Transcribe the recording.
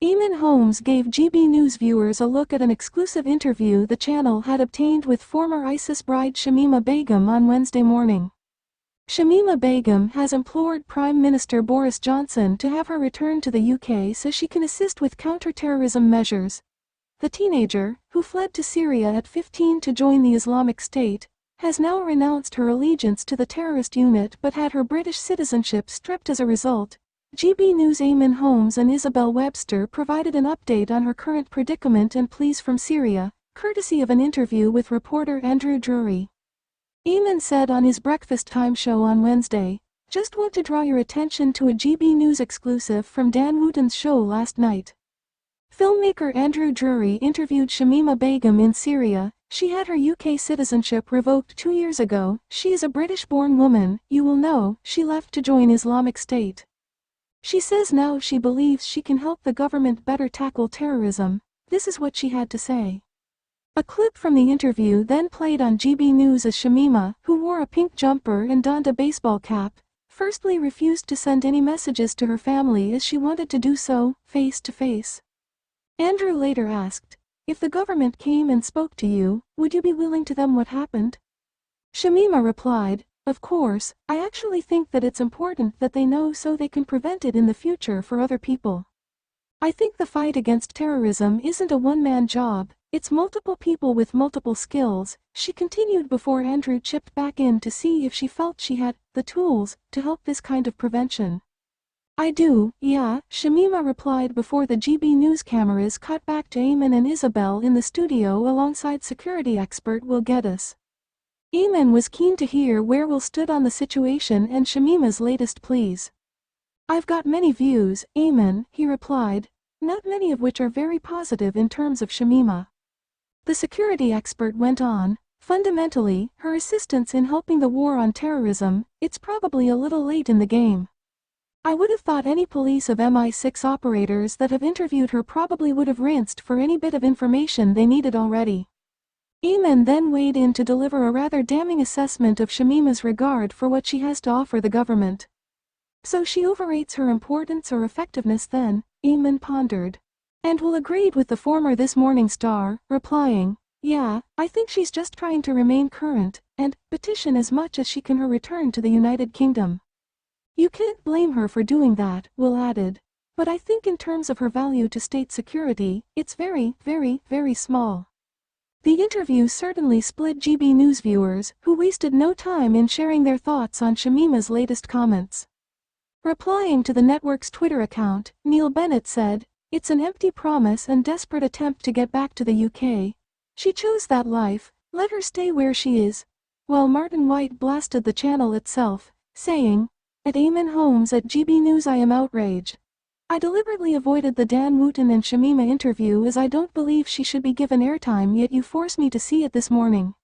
Eamonn Holmes gave GB News viewers a look at an exclusive interview the channel had obtained with former ISIS bride Shamima Begum on Wednesday morning. Shamima Begum has implored Prime Minister Boris Johnson to have her return to the UK so she can assist with counter-terrorism measures. The teenager, who fled to Syria at 15 to join the Islamic State, has now renounced her allegiance to the terrorist unit but had her British citizenship stripped as a result. GB News' Eamonn Holmes and Isabel Webster provided an update on her current predicament and pleas from Syria, courtesy of an interview with reporter Andrew Drury. Eamonn said on his Breakfast Time show on Wednesday, "Just want to draw your attention to a GB News exclusive from Dan Wootton's show last night." Filmmaker Andrew Drury interviewed Shamima Begum in Syria. She had her UK citizenship revoked 2 years ago. She is a British-born woman, you will know. She left to join Islamic State. She says now she believes she can help the government better tackle terrorism. This is what she had to say. A clip from the interview then played on GB News as Shamima, who wore a pink jumper and donned a baseball cap, firstly refused to send any messages to her family as she wanted to do so, face to face. Andrew later asked, "If the government came and spoke to you, would you be willing to them what happened?" Shamima replied, "Of course, I actually think that it's important that they know so they can prevent it in the future for other people. I think the fight against terrorism isn't a one-man job, it's multiple people with multiple skills," she continued before Andrew chipped back in to see if she felt she had the tools to help this kind of prevention. "I do, yeah," Shamima replied before the GB News cameras cut back to Eamonn and Isabel in the studio alongside security expert Will Geddes. Eamonn was keen to hear where Will stood on the situation and Shamima's latest pleas. "I've got many views, Eamonn," he replied, not many of which are very positive in terms of Shamima. The security expert went on, "Fundamentally, her assistance in helping the war on terrorism, it's probably a little late in the game. I would have thought any police of MI6 operators that have interviewed her probably would have rinsed for any bit of information they needed already." Eamonn then weighed in to deliver a rather damning assessment of Shamima's regard for what she has to offer the government. "So she overrates her importance or effectiveness then?" Eamonn pondered. And Will agreed with the former This Morning star, replying, "Yeah, I think she's just trying to remain current, and petition as much as she can her return to the United Kingdom." "You can't blame her for doing that," Will added. "But I think in terms of her value to state security, it's very, very, very small." The interview certainly split GB News viewers, who wasted no time in sharing their thoughts on Shamima's latest comments. Replying to the network's Twitter account, Neil Bennett said, "It's an empty promise and desperate attempt to get back to the UK. She chose that life, let her stay where she is." While Martin White blasted the channel itself, saying, "At Eamonn Holmes at GB News I am outraged. I deliberately avoided the Dan Wootton and Shamima interview as I don't believe she should be given airtime, yet you force me to see it this morning."